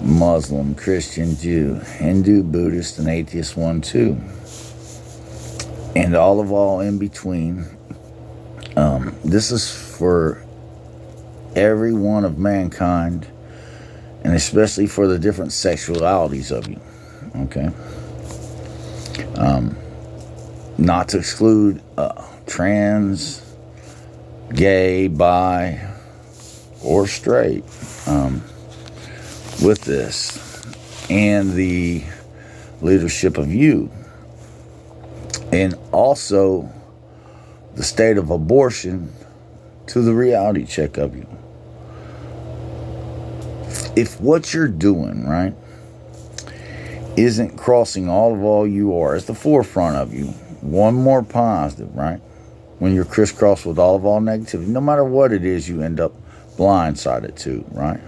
Muslim, Christian, Jew, Hindu, Buddhist, and atheist one too. And all in between. This is for every one of mankind, and especially for the different sexualities of you. Okay? Not to exclude trans, gay, bi, or straight with this, and the leadership of you, and also the state of abortion to the reality check of you. If what you're doing, right, isn't crossing all you are, it's the forefront of you, one more positive, right? When you're crisscrossed with all negativity, no matter what it is, you end up blindsided to, right?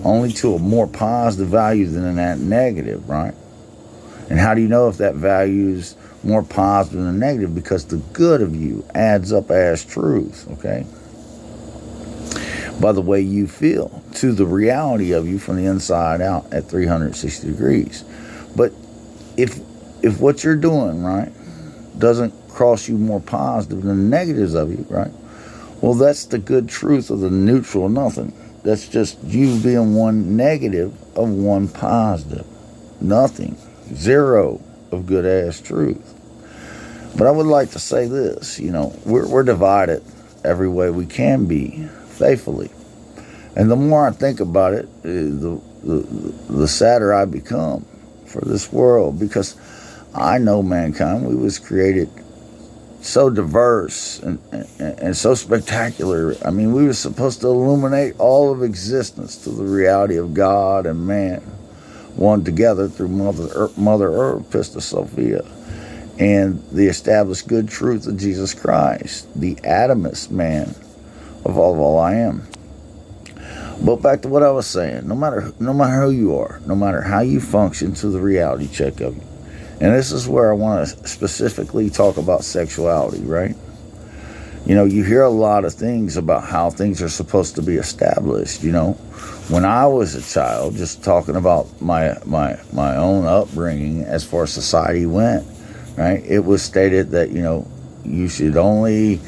Only to a more positive value than that negative, right? And how do you know if that value is more positive than negative? Because the good of you adds up as truth, okay? By the way you feel, to the reality of you from the inside out at 360 degrees. But if what you're doing, right, doesn't cross you more positive than the negatives of you, right? Well, that's the good truth of the neutral nothing. That's just you being one negative of one positive. Nothing. Zero of good ass truth. But I would like to say this, we're divided every way we can be, faithfully. And the more I think about it, the sadder I become for this world, because I know mankind, we was created so diverse and so spectacular. I mean, we were supposed to illuminate all of existence to the reality of God and man, one together through Mother Earth, Pista Sophia, and the established good truth of Jesus Christ, the Adamist man of all I am. But back to what I was saying, no matter who you are, no matter how you function, to the reality check of you. And this is where I want to specifically talk about sexuality, right? You hear a lot of things about how things are supposed to be established, When I was a child, just talking about my own upbringing as far as society went, right? It was stated that, you should only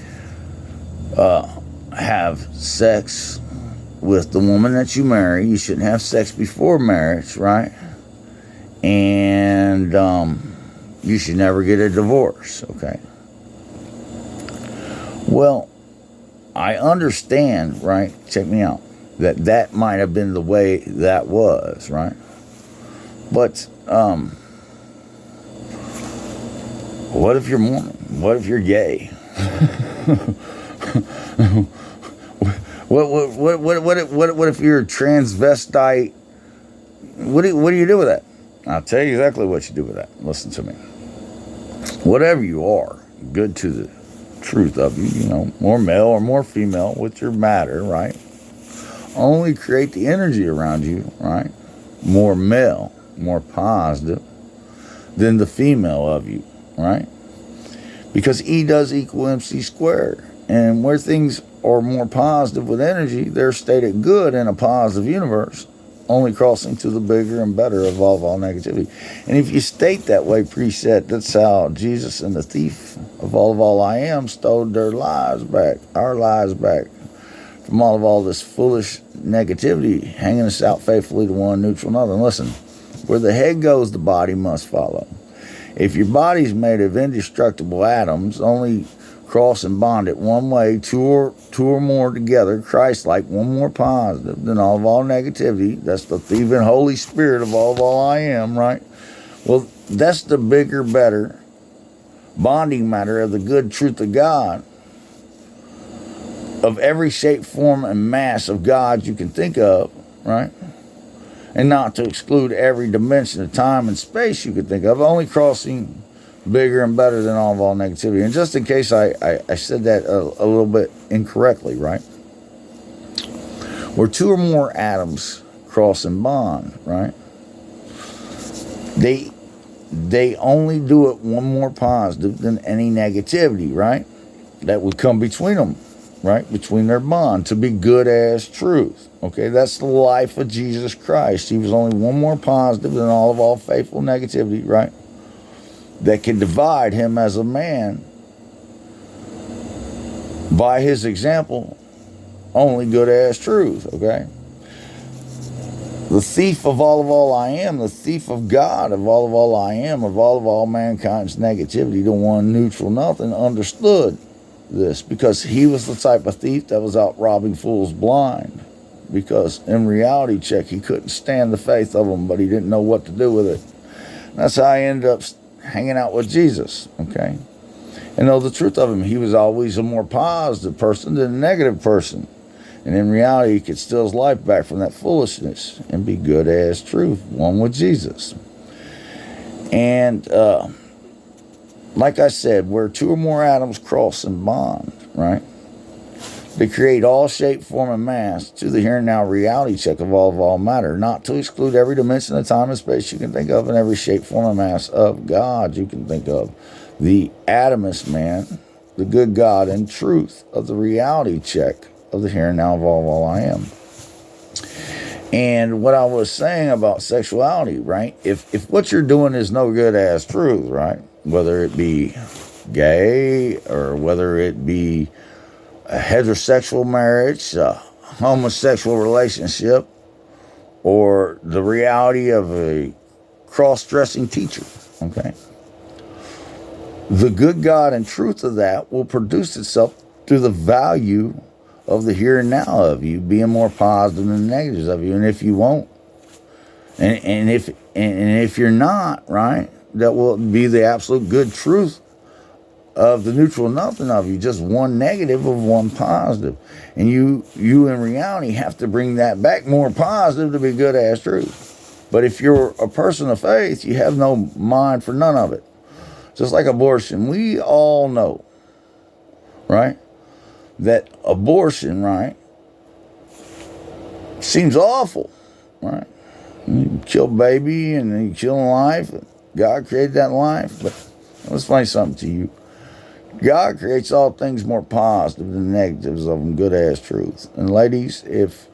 have sex with the woman that you marry. You shouldn't have sex before marriage, right? And you should never get a divorce, okay? Well, I understand, right? Check me out. That might have been the way that was, right? But what if you're Mormon? What if you're gay? What if you're a transvestite? What do you do with that? I'll tell you exactly what you do with that. Listen to me. Whatever you are, good to the truth of you, more male or more female, with your matter, right? Only create the energy around you, right? More male, more positive than the female of you, right? Because E does equal MC squared. And where things are more positive with energy, they're stated good in a positive universe, only crossing to the bigger and better of all negativity. And if you state that way, preset, that's how Jesus and the thief of all I am stole their lives back, our lives back, from all this foolish negativity, hanging us out faithfully to one neutral nothing. Listen, where the head goes, the body must follow. If your body's made of indestructible atoms, only cross and bond it one way, two or more together, Christ-like, one more positive than all negativity. That's the thieving Holy Spirit of all I am, right? Well, that's the bigger, better bonding matter of the good truth of God, of every shape, form, and mass of God you can think of, right? And not to exclude every dimension of time and space you could think of, only crossing bigger and better than all negativity. And just in case I said that a little bit incorrectly, right? Where two or more atoms cross and bond, right? They only do it one more positive than any negativity, right? That would come between them. right, between their bond, to be good as truth. Okay, that's the life of Jesus Christ. He was only one more positive than all faithful negativity, right, that can divide him as a man by his example, only good as truth, okay? The thief of all I am, the thief of God of all I am, of all mankind's negativity, the one neutral nothing, understood this because he was the type of thief that was out robbing fools blind. Because in reality check, he couldn't stand the faith of them, but he didn't know what to do with it. And that's how I ended up hanging out with Jesus, okay? And know the truth of him, he was always a more positive person than a negative person. And in reality, he could steal his life back from that foolishness and be good as truth, one with Jesus. And like I said, where two or more atoms cross and bond, right, they create all shape, form, and mass to the here and now reality check of all matter, not to exclude every dimension of time and space you can think of and every shape, form, and mass of God you can think of. The atomist man, the good God and truth of the reality check of the here and now of all I am. And what I was saying about sexuality, right? If what you're doing is no good as truth, right? Whether it be gay or whether it be a heterosexual marriage, a homosexual relationship, or the reality of a cross-dressing teacher, okay? The good God and truth of that will produce itself through the value of the here and now of you being more positive than the negatives of you. And if you won't, and if you're not, right, that will be the absolute good truth of the neutral nothing of you, just one negative of one positive. And you in reality have to bring that back more positive to be good as truth. But if you're a person of faith, you have no mind for none of it. Just like abortion, we all know, right, that abortion, right, seems awful, right? You kill baby and you kill life. God created that life. But let's explain something to you. God creates all things more positive than negatives of them, good as truth. And ladies, if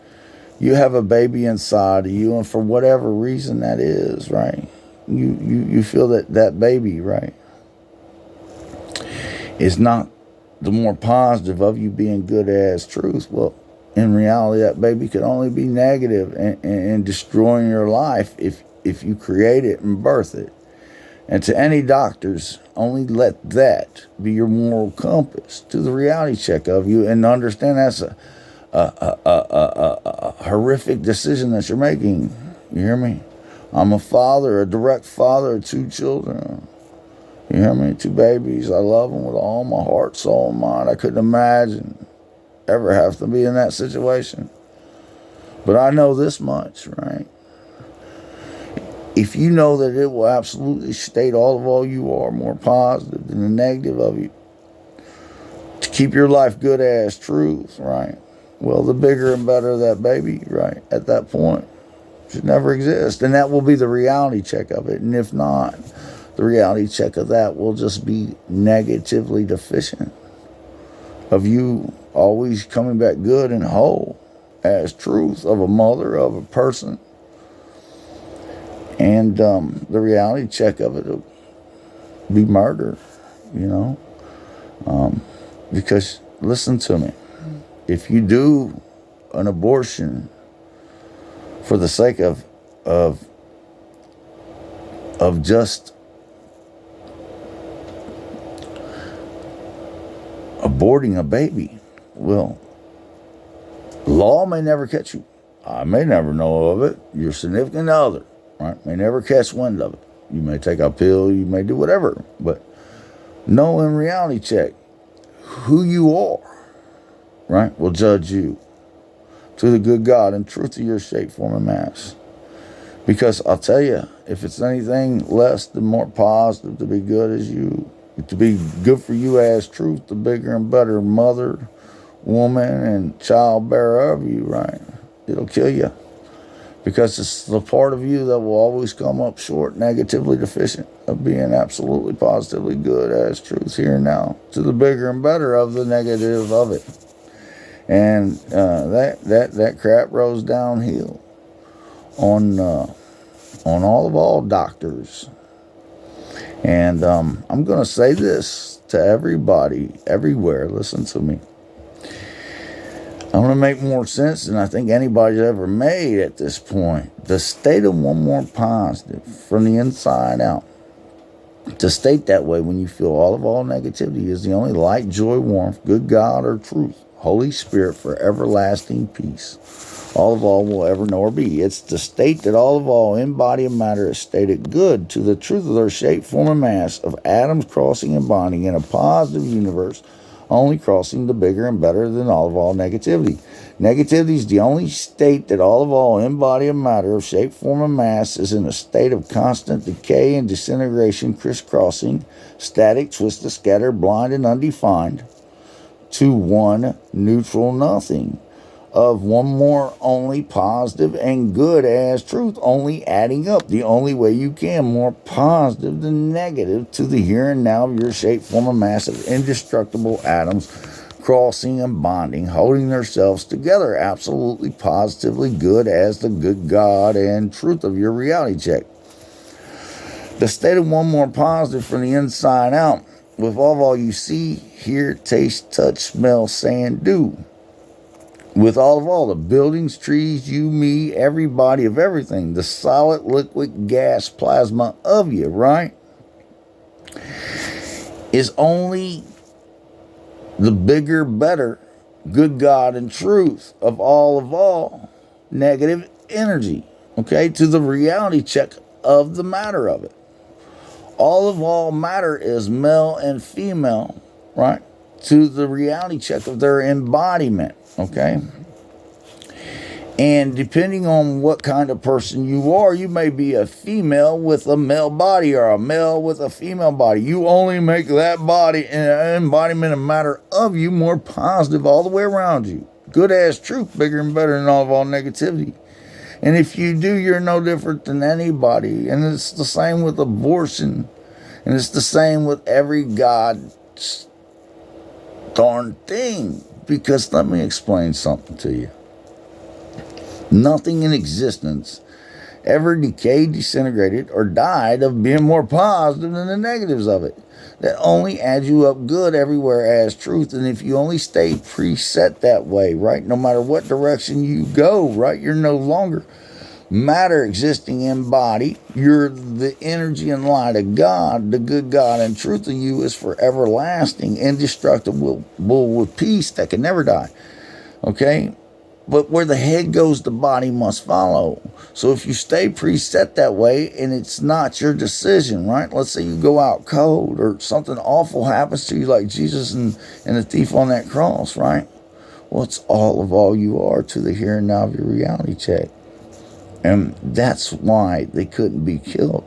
you have a baby inside of you, and for whatever reason that is, right, you feel that baby, right, is not the more positive of you being good as truth, well, in reality, that baby could only be negative and destroying your life if you create it and birth it. And to any doctors, only let that be your moral compass to the reality check of you, and understand that's a horrific decision that you're making. You hear me? I'm a father, a direct father of 2 children. You hear me? 2 babies. I love them with all my heart, soul, and mind. I couldn't imagine ever have to be in that situation. But I know this much, right? If you know that it will absolutely state all you are more positive than the negative of you, to keep your life good as truth, right? Well, the bigger and better that baby, right, at that point, should never exist. And that will be the reality check of it. And if not, the reality check of that will just be negatively deficient of you always coming back good and whole as truth of a mother, of a person. And the reality check of it will be murder, you know. Because, listen to me, if you do an abortion for the sake of just aborting a baby, well, law may never catch you. I may never know of it. Your significant other, right, may never catch wind of it. You may take a pill, you may do whatever, but know in reality check who you are, right, will judge you to the good God and truth of your shape, form, and mass. Because I'll tell you, if it's anything less than more positive to be good as you, to be good for you as truth, the bigger and better mother, woman, and child bearer of you, right, it'll kill you. Because it's the part of you that will always come up short, negatively deficient of being absolutely positively good as truth here and now, to the bigger and better of the negative of it. And that crap rolls downhill on all doctors. And I'm going to say this to everybody, everywhere. Listen to me. I'm going to make more sense than I think anybody's ever made at this point. The state of one more positive from the inside out. To state that way when you feel all negativity is the only light, joy, warmth, good God or truth, Holy Spirit for everlasting peace. All will ever know or be. It's the state that all in body and matter is stated good to the truth of their shape, form, and mass of atoms crossing and bonding in a positive universe, only crossing the bigger and better than all negativity. Negativity is the only state that all in body and matter of shape, form, and mass is in a state of constant decay and disintegration, crisscrossing, static, twisted, scattered, blind, and undefined, to one neutral nothing. Of one more only positive and good as truth, only adding up the only way you can, more positive than negative, to the here and now of your shape, form, and mass of indestructible atoms crossing and bonding, holding themselves together, absolutely positively good as the good God and truth of your reality check. The state of one more positive from the inside out, with all you see, hear, taste, touch, smell, say, and do. With all the buildings, trees, you, me, everybody of everything, the solid, liquid, gas, plasma of you, right? Is only the bigger, better, good God and truth of all negative energy, okay? To the reality check of the matter of it. All matter is male and female, right? To the reality check of their embodiment. Okay? And depending on what kind of person you are, you may be a female with a male body or a male with a female body. You only make that body and embodiment and matter of you more positive all the way around you. Good as truth, bigger and better than all negativity. And if you do, you're no different than anybody. And it's the same with abortion. And it's the same with every god darn thing. Because let me explain something to you. Nothing in existence ever decayed, disintegrated, or died of being more positive than the negatives of it. That only adds you up good everywhere as truth. And if you only stay preset that way, right, no matter what direction you go, right, you're no longer matter existing in body. You're the energy and light of God. The good God and truth in you is for everlasting, indestructible, with peace that can never die. Okay? But where the head goes, the body must follow. So if you stay preset that way and it's not your decision, right? Let's say you go out cold or something awful happens to you like Jesus and the thief on that cross, right? Well, it's all you are to the here and now of your reality check. And that's why they couldn't be killed.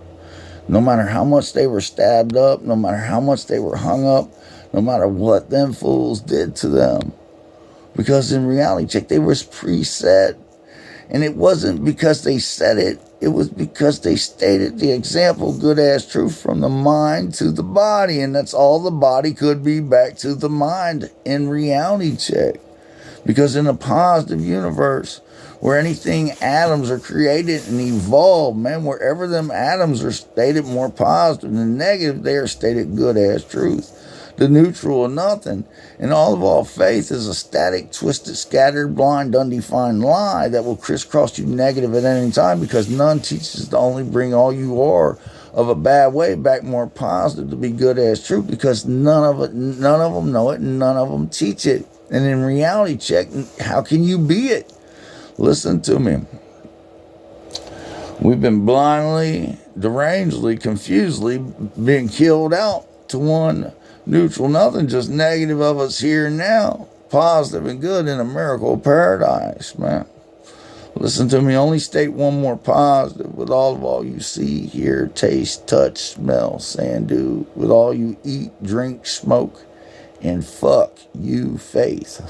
No matter how much they were stabbed up, no matter how much they were hung up, no matter what them fools did to them. Because in reality check, they was preset. And it wasn't because they said it. It was because they stated the example, good as truth, from the mind to the body. And that's all the body could be back to the mind in reality check. Because in a positive universe, where anything atoms are created and evolved, man, wherever them atoms are stated more positive than negative, they are stated good as truth. The neutral or nothing. And all faith is a static, twisted, scattered, blind, undefined lie that will crisscross you negative at any time, because none teaches to only bring all you are of a bad way back more positive to be good as truth, because none of them know it and none of them teach it. And in reality check, how can you be it? Listen to me. We've been blindly, derangedly, confusedly being killed out to one neutral nothing, just negative of us here and now, positive and good in a miracle paradise, man. Listen to me. Only state one more positive with all you see, hear, taste, touch, smell, say, and do. With all you eat, drink, smoke, and fuck you, faith.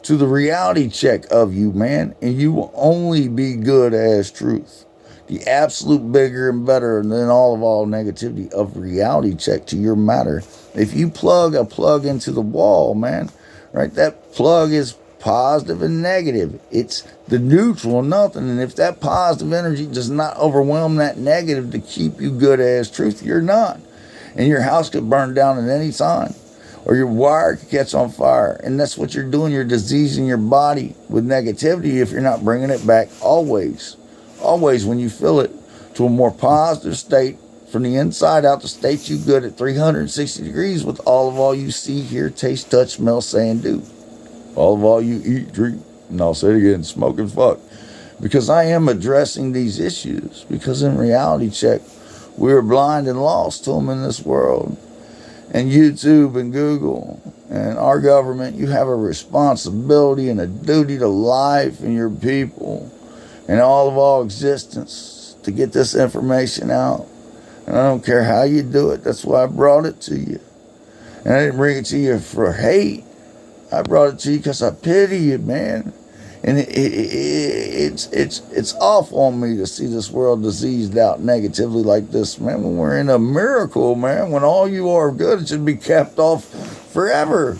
To the reality check of you, man, and you will only be good as truth. The absolute bigger and better than all negativity of reality check to your matter. If you plug a plug into the wall, man, right, that plug is positive and negative. It's the neutral, nothing. And if that positive energy does not overwhelm that negative to keep you good as truth, you're not. And your house could burn down at any time, or your wire could catch on fire. And that's what you're doing. You're diseasing your body with negativity if you're not bringing it back always. Always, when you feel it, to a more positive state from the inside out, the state you good at 360 degrees with all you see, hear, taste, touch, smell, say, and do. All you eat, drink, and I'll say it again, smoke and fuck. Because I am addressing these issues. Because in reality check, we're blind and lost to them in this world. And YouTube and Google and our government, you have a responsibility and a duty to life and your people and all existence to get this information out. And I don't care how you do it. That's why I brought it to you. And I didn't bring it to you for hate. I brought it to you because I pity you, man. And it's awful on me to see this world diseased out negatively like this, man. When we're in a miracle, man, when all you are good, it should be capped off forever.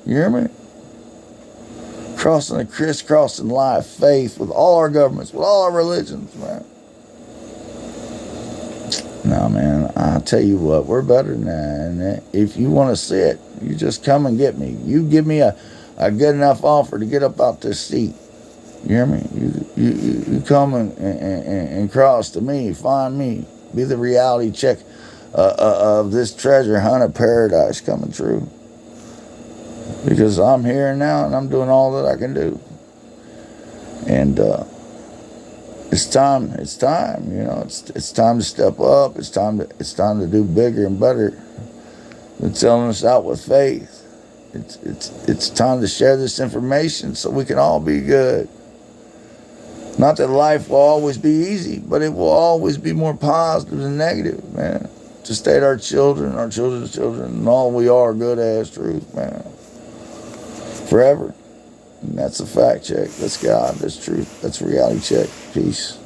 You hear me? Crossing and crisscrossing life, faith with all our governments, with all our religions, man. No, man, I'll tell you what, we're better than that. And if you want to see it, you just come and get me. You give me a good enough offer to get up out this seat. You hear me? You come and cross to me, find me, be the reality check of this treasure hunt of paradise coming true. Because I'm here now and I'm doing all that I can do. And it's time, you know, it's time to step up. It's time to do bigger and better than selling us out with faith. It's time to share this information so we can all be good. Not that life will always be easy, but it will always be more positive than negative, man. To state our children's children, and all we are good as truth, man. Forever. And that's a fact check. That's God. That's truth. That's reality check. Peace.